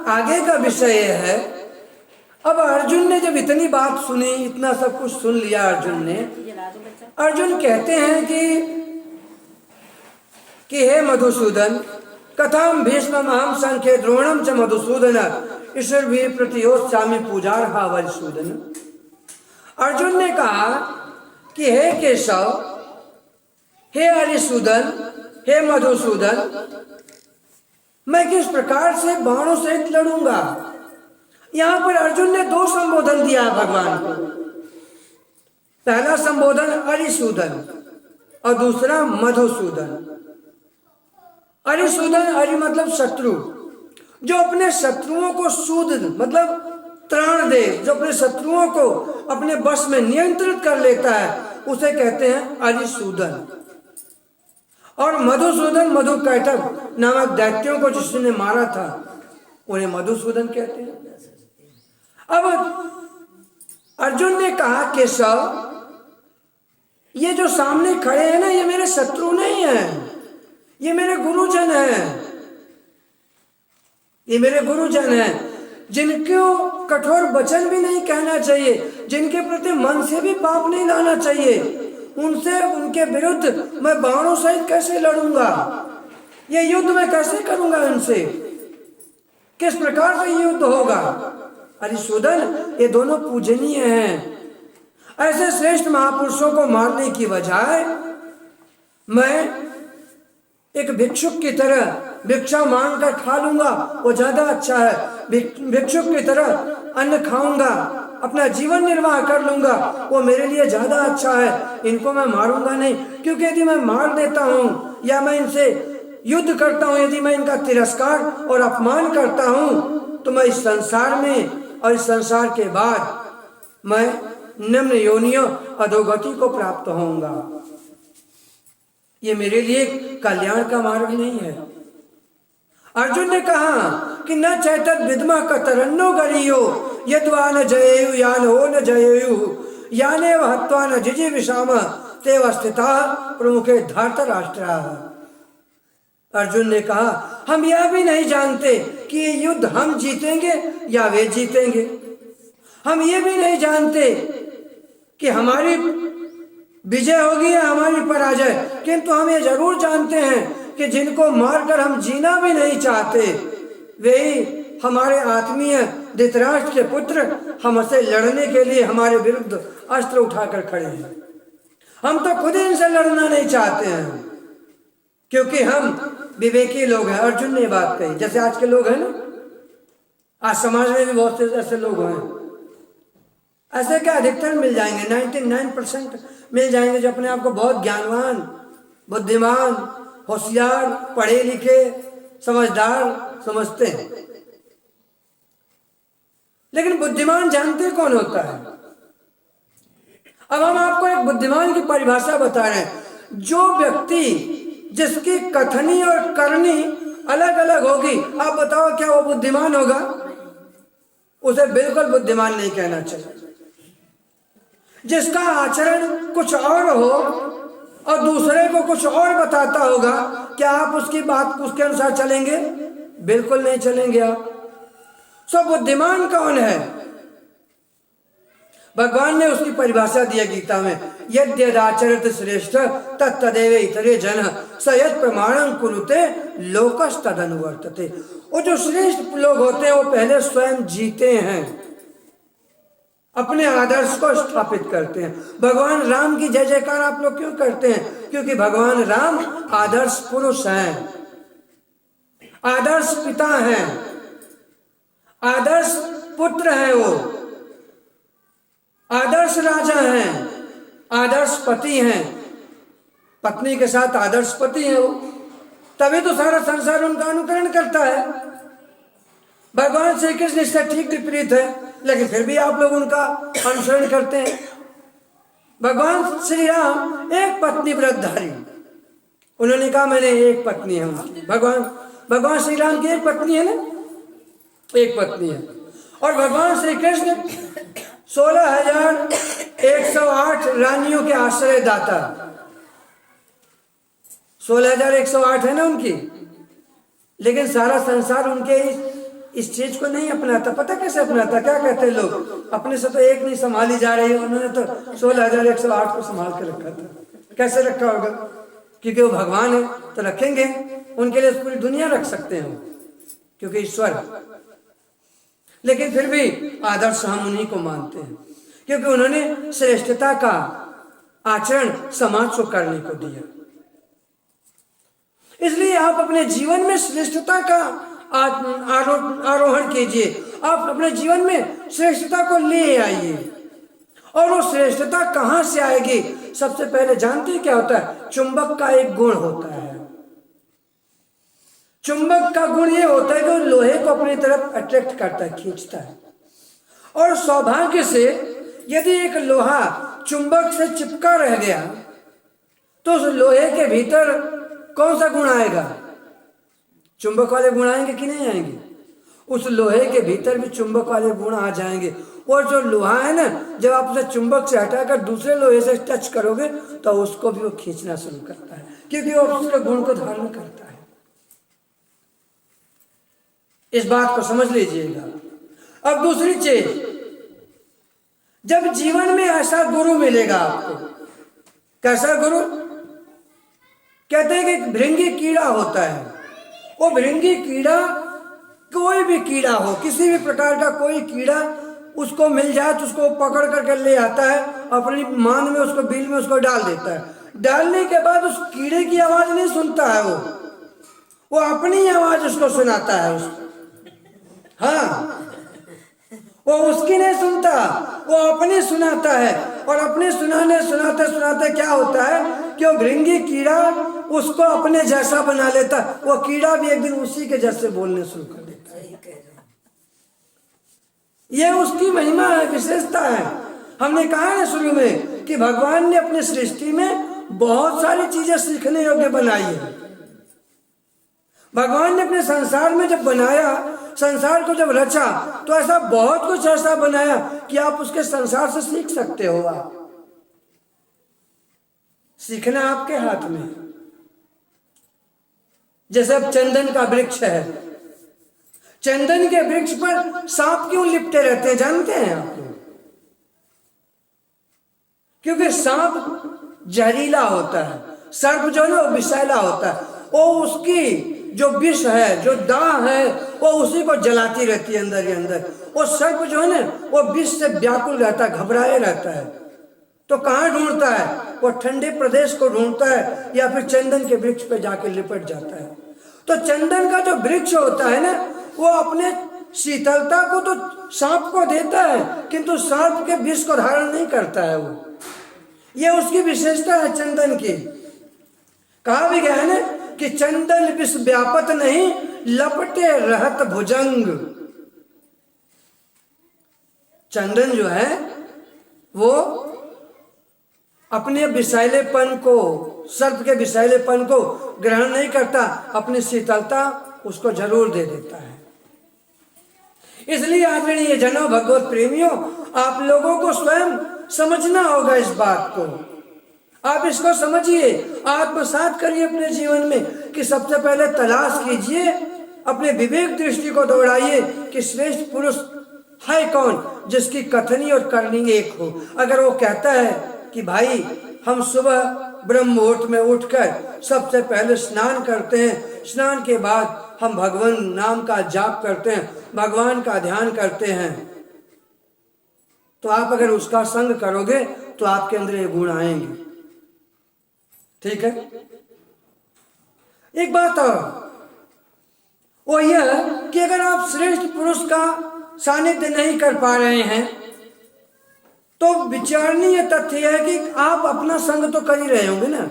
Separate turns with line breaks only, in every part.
आगे का विषय है। अब अर्जुन ने जब इतनी बात सुनी, इतना सब कुछ सुन लिया अर्जुन ने, अर्जुन कहते हैं कि हे मधुसूदन, कथाम भीष्ममहं संख्ये द्रोणम च मधुसूदन ईश्वर भी प्रतियोत्सामि पूजार्हा वरिसूदन। अर्जुन ने कहा कि हे केशव, हे हरिसूदन, हे मधुसूदन, मैं किस प्रकार से बाणों से लड़ूंगा। यहां पर अर्जुन ने दो संबोधन दिया भगवान को। पहला संबोधन हरिसूदन और दूसरा मधुसूदन। हरिसूदन, हरि मतलब शत्रु, जो अपने शत्रुओं को सूद मतलब त्राण दे, जो अपने शत्रुओं को अपने वश में नियंत्रित कर लेता है, उसे कहते हैं हरिसूदन। और मधुसूदन, मधुकैटभ नामक दैत्यों को जिसने मारा था, उन्हें मधुसूदन कहते हैं। अब अर्जुन ने कहा केशव, ये जो सामने खड़े हैं ना, ये मेरे शत्रु नहीं हैं, ये मेरे गुरुजन हैं। ये मेरे गुरुजन हैं, जिनको कठोर वचन भी नहीं कहना चाहिए, जिनके प्रति मन से भी पाप नहीं लाना चाहिए, उनसे, उनके विरुद्ध मैं बाणों सहित कैसे लड़ूंगा। ये युद्ध मैं कैसे करूंगा उनसे, किस प्रकार से युद्ध होगा। हरिसूदन, ये दोनों पूजनीय हैं। ऐसे श्रेष्ठ महापुरुषों को मारने की बजाय मैं एक भिक्षुक की तरह भिक्षा मांग कर खा लूंगा, वो ज्यादा अच्छा है। भिक्षुक की तरह अन्न खाऊंगा, अपना जीवन निर्वाह कर लूंगा, वो मेरे लिए ज्यादा अच्छा है। इनको मैं मारूंगा नहीं, क्योंकि यदि मैं मार देता हूँ या मैं इनसे युद्ध करता हूँ, यदि मैं इनका तिरस्कार और अपमान करता हूँ, तो मैं इस संसार में और इस संसार के बाद मैं निम्न योनियों अधोगति को प्राप्त होऊंगा। ये मेरे लिए कल्याण का मार्ग नहीं है। अर्जुन ने कहा कि न चैतत विद्मा कतरन्नो गरियो यद्वा न जयेयु यान हो न जयेयु याने हत्वा न जिजी विषाम तेव स्थिता प्रमुखे धर्तराष्ट्रा। अर्जुन ने कहा, हम यह भी नहीं जानते कि ये युद्ध हम जीतेंगे या वे जीतेंगे। हम ये भी नहीं जानते कि हमारी विजय होगी या हमारी पराजय, किंतु हम ये जरूर जानते हैं कि जिनको मारकर हम जीना भी नहीं चाहते, वे ही हमारे आत्मीय धृतराष्ट्र के पुत्र हमसे लड़ने के लिए हमारे विरुद्ध अस्त्र उठाकर खड़े हैं। हम तो खुद इनसे लड़ना नहीं चाहते हैं, क्योंकि हम विवेकी लोग हैं। अर्जुन ने बात कही, जैसे आज के लोग हैं ना, आज समाज में भी बहुत से ऐसे लोग हैं। ऐसे क्या अधिकतर मिल जाएंगे, 99% मिल जाएंगे, जो अपने आप को बहुत ज्ञानवान, बुद्धिमान, होशियार, पढ़े लिखे, समझदार समझते हैं। लेकिन बुद्धिमान जानते कौन होता है? अब हम आपको एक बुद्धिमान की परिभाषा बता रहे हैं। जो व्यक्ति जिसकी कथनी और करनी अलग अलग होगी, आप बताओ क्या वो बुद्धिमान होगा? उसे बिल्कुल बुद्धिमान नहीं कहना चाहिए। जिसका आचरण कुछ और हो और दूसरे को कुछ और बताता होगा, क्या आप उसकी बात उसके अनुसार चलेंगे? बिल्कुल नहीं चलेंगे आप। सो बुद्धिमान कौन है? भगवान ने उसकी परिभाषा दिया गीता में, यद्यदाचरत श्रेष्ठ तत्तदेव इतरे जन स यत् प्रमाणं कुरुते लोकस्तदनुवर्तते। वो जो श्रेष्ठ लोग होते हैं, वो पहले स्वयं जीते हैं, अपने आदर्श को स्थापित करते हैं। भगवान राम की जय जयकार आप लोग क्यों करते हैं? क्योंकि भगवान राम आदर्श पुरुष हैं, आदर्श पिता हैं, आदर्श पुत्र हैं, वो आदर्श राजा हैं, आदर्श पति हैं, पत्नी के साथ आदर्श पति हैं वो। तभी तो सारा संसार उनका अनुकरण करता है। भगवान श्री कृष्ण इससे ठीक विपरीत है, लेकिन फिर भी आप लोग उनका अनुसरण करते हैं। भगवान श्री राम एक पत्नी व्रतधारी, उन्होंने कहा मैंने एक पत्नी है उनकी। भगवान श्री राम की एक पत्नी है ना, एक पत्नी है। और भगवान श्री कृष्ण 16,108 रानियों के आश्रय दाता, 16,108 है ना उनकी, लेकिन सारा संसार उनके इस चीज को नहीं अपनाता। पता कैसे अपनाता? क्या कहते हैं लोग, अपने से तो एक नहीं संभाली जा रही है, उन्होंने तो 16,108 को संभाल के रखा था। कैसे रखा होगा? क्योंकि वो भगवान है तो रखेंगे, उनके लिए पूरी दुनिया रख सकते हैं क्योंकि ईश्वर। लेकिन फिर भी आदर्श हम उन्हीं को मानते हैं क्योंकि उन्होंने श्रेष्ठता का आचरण समाज को करने को दिया। इसलिए आप अपने जीवन में श्रेष्ठता का आरोहण कीजिए, आप अपने जीवन में श्रेष्ठता को ले आइए। और वो श्रेष्ठता कहां से आएगी? सबसे पहले जानते हैं क्या होता है? चुंबक का एक गुण होता है। चुंबक का गुण ये होता है कि वो लोहे को अपनी तरफ अट्रैक्ट करता है, खींचता है। और सौभाग्य से यदि एक लोहा चुंबक से चिपका रह गया तो उस लोहे के भीतर कौन सा गुण आएगा? चुंबक वाले गुण आएंगे कि नहीं आएंगे? उस लोहे के भीतर भी चुंबक वाले गुण आ जाएंगे। और जो लोहा है ना, जब आप उसे चुंबक से हटाकर दूसरे लोहे से टच करोगे तो उसको भी वो खींचना शुरू करता है क्योंकि वो उसके गुण को धारण करता है। इस बात को समझ लीजिएगा। अब दूसरी चीज, जब जीवन में ऐसा गुरु मिलेगा आपको, कैसा गुरु? कहते हैं कि भृंगी कीड़ा होता है। वो भृंगी कीड़ा, कोई भी कीड़ा हो, किसी भी प्रकार का कोई कीड़ा उसको मिल जाए तो उसको पकड़ करके ले आता है, अपनी मान में उसको बिल में उसको डाल देता है। डालने के बाद उस कीड़े की आवाज नहीं सुनता है, वो अपनी आवाज उसको सुनाता है उसको। हाँ, वो उसकी नहीं सुनता, वो अपनी सुनाता है। और अपने सुनाने सुनाते सुनाते क्या होता है कि वो भृंगी कीड़ा उसको अपने जैसा बना लेता। वो कीड़ा भी एक दिन उसी के जैसे बोलने शुरू कर देता है। ये उसकी महिमा है, विशेषता है। हमने कहा है शुरू में कि भगवान ने अपनी सृष्टि में बहुत सारी चीजें सीखने योग्य बनाई है। भगवान ने अपने संसार में जब बनाया, संसार को जब रचा, तो ऐसा बहुत कुछ ऐसा बनाया कि आप उसके संसार से सीख सकते हो। आप सीखना आपके हाथ में। जैसे अब चंदन का वृक्ष है, चंदन के वृक्ष पर सांप क्यों लिपटे रहते हैं जानते हैं आप? क्योंकि सांप जहरीला होता है, सर्प जो है ना वो विषैला होता है। वो उसकी जो विष है, जो दाह है, वो उसी को जलाती रहती है अंदर ही अंदर। वो सर्प जो है ना वो विष से व्याकुल रहता है, घबराए रहता है। तो कहाँ ढूंढता है? वो ठंडे प्रदेश को ढूंढता है या फिर चंदन के वृक्ष पे जाके लिपट जाता है। तो चंदन का जो वृक्ष होता है ना, वो अपने शीतलता को तो सांप को देता है, किंतु सांप के विष को धारण नहीं करता है। वो ये उसकी विशेषता है चंदन की। कहा भी गया है ना कि चंदन विष व्यापत नहीं, लपटे रहत भुजंग। चंदन जो है वो अपने विषैलेपन को, सर्प के विषैलेपन को ग्रहण नहीं करता, अपनी शीतलता उसको जरूर दे देता है। इसलिए आदरणीय जनों, भगवत प्रेमियों, आप लोगों को स्वयं समझना होगा इस बात को। आप इसको समझिए, आत्मसात करिए अपने जीवन में कि सबसे पहले तलाश कीजिए, अपने विवेक दृष्टि को दौड़ाइए कि श्रेष्ठ पुरुष है कौन जिसकी कथनी और करनी एक हो। अगर वो कहता है कि भाई हम सुबह ब्रह्म मुहूर्त में उठकर सबसे पहले स्नान करते हैं, स्नान के बाद हम भगवान नाम का जाप करते हैं, भगवान का ध्यान करते हैं, तो आप अगर उसका संग करोगे तो आपके अंदर ये गुण आएंगे। ठीक है। एक बात और, वो यह कि अगर आप श्रेष्ठ पुरुष का सानिध्य नहीं कर पा रहे हैं तो विचारणीय तथ्य है कि आप अपना संग तो कर ही रहे होंगे ना।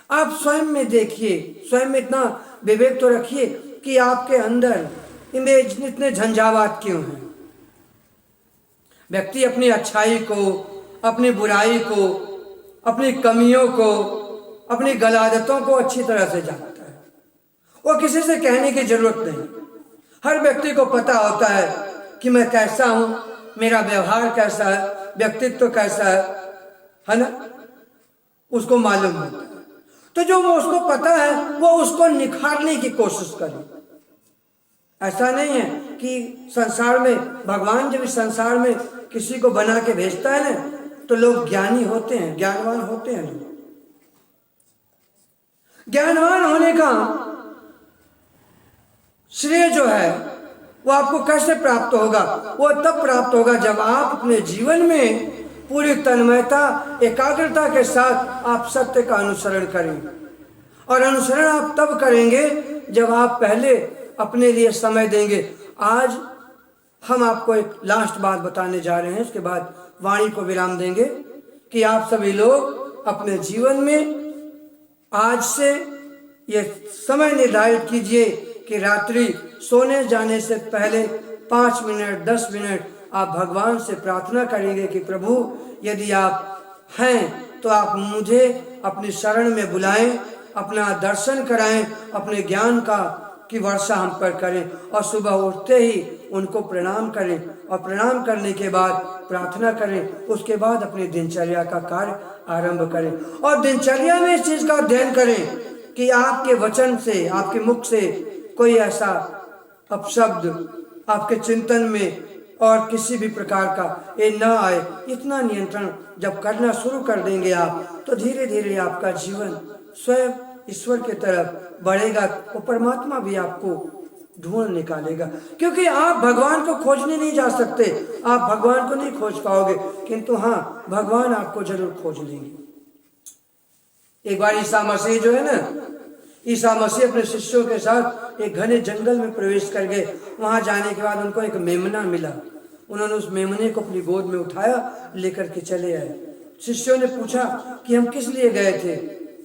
आप स्वयं में देखिए, स्वयं में इतना विवेक तो रखिए कि आपके अंदर इतने झंझावात क्यों हैं। व्यक्ति अपनी अच्छाई को, अपनी बुराई को, अपनी कमियों को, अपनी गलादतों को अच्छी तरह से जानता है। वो किसी से कहने की जरूरत नहीं। हर व्यक्ति को पता होता है कि मैं कैसा हूं, मेरा व्यवहार कैसा है, व्यक्तित्व कैसा है ना, उसको मालूम होता है। तो जो वो उसको पता है वो उसको निखारने की कोशिश करे। ऐसा नहीं है कि संसार में भगवान जब इस संसार में किसी को बना के भेजता है ना, तो लोग ज्ञानी होते हैं, ज्ञानवान होते हैं। लोग ज्ञानवान होने का श्रेय जो है वो आपको कैसे प्राप्त होगा? वो तब प्राप्त होगा जब आप अपने जीवन में पूरी तन्मयता, एकाग्रता के साथ आप सत्य का अनुसरण करें। और अनुसरण आप तब करेंगे जब आप पहले अपने लिए समय देंगे। आज हम आपको एक लास्ट बात बताने जा रहे हैं, उसके बाद वाणी को विराम देंगे कि आप सभी लोग अपने जीवन में आज से ये समय निर्धारित कीजिए कि रात्रि सोने जाने से पहले 5 मिनट 10 मिनट आप भगवान से प्रार्थना करेंगे कि प्रभु यदि आप हैं तो आप मुझे अपनी शरण में बुलाएं, अपना दर्शन कराएं, अपने ज्ञान की वर्षा हम पर करें। और सुबह उठते ही उनको प्रणाम करें और प्रणाम करने के बाद प्रार्थना करें। उसके बाद अपनी दिनचर्या का कार्य आरंभ करें और दिनचर्या में इस चीज़ का अध्ययन करें कि आपके वचन से, आपके मुख से कोई ऐसा अपशब्द आपके चिंतन में और किसी भी प्रकार का ये न आए। इतना नियंत्रण जब करना शुरू कर देंगे आप, तो धीरे धीरे आपका जीवन स्वयं ईश्वर की तरफ बढ़ेगा। वो परमात्मा भी आपको ढूंढ निकालेगा, क्योंकि आप भगवान को खोजने नहीं जा सकते, आप भगवान को नहीं खोज पाओगे, किंतु हाँ, भगवान आपको जरूर खोज लेंगे। एक बार ईसा मसीह जो है ना, ईसा मसीह अपने शिष्यों के साथ एक घने जंगल में प्रवेश कर गए। वहां जाने के बाद उनको एक मेमना मिला। उन्होंने उस मेमने को अपनी गोद में उठाया, लेकर के चले आए। शिष्यों ने पूछा कि हम किस लिए गए थे?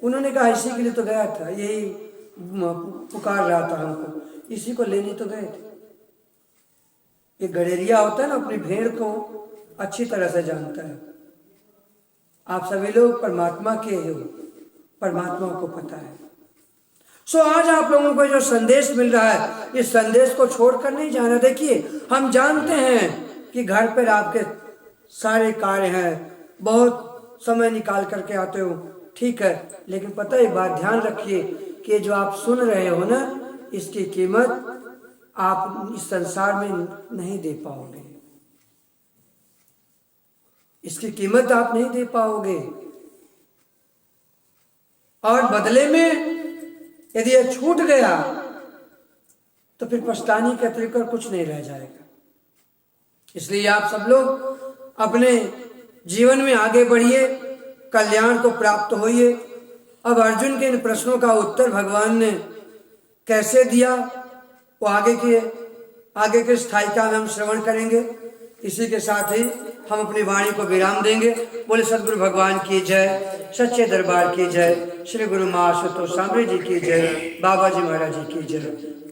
उन्होंने कहा इसी के लिए तो गया था, यही पुकार रहा था हमको, इसी को लेने तो गए थे। एक गड़ेरिया होता है ना, अपनी भेड़ को अच्छी तरह से जानता है। आप सभी लोग परमात्मा के हो, परमात्मा को पता है। आज आप लोगों को जो संदेश मिल रहा है, इस संदेश को छोड़कर नहीं जाना। देखिए, हम जानते हैं कि घर पर आपके सारे कार्य हैं, बहुत समय निकाल करके आते हो, ठीक है, लेकिन पता है, एक बात ध्यान रखिए कि जो आप सुन रहे हो ना, इसकी कीमत आप इस संसार में नहीं दे पाओगे। इसकी कीमत आप नहीं दे पाओगे, और बदले में यदि ये छूट गया तो फिर पछताने के अतिरिक्त और कुछ नहीं रह जाएगा। इसलिए आप सब लोग अपने जीवन में आगे बढ़िए, कल्याण को प्राप्त होइए। अब अर्जुन के इन प्रश्नों का उत्तर भगवान ने कैसे दिया, वो आगे के स्थायिका में हम श्रवण करेंगे। इसी के साथ ही हम अपनी वाणी को विराम देंगे। बोले सद्गुरु भगवान की जय, सच्चे दरबार की जय, श्री गुरु महासुतो सांबरे जी की जय, बाबा जी महाराज जी की जय।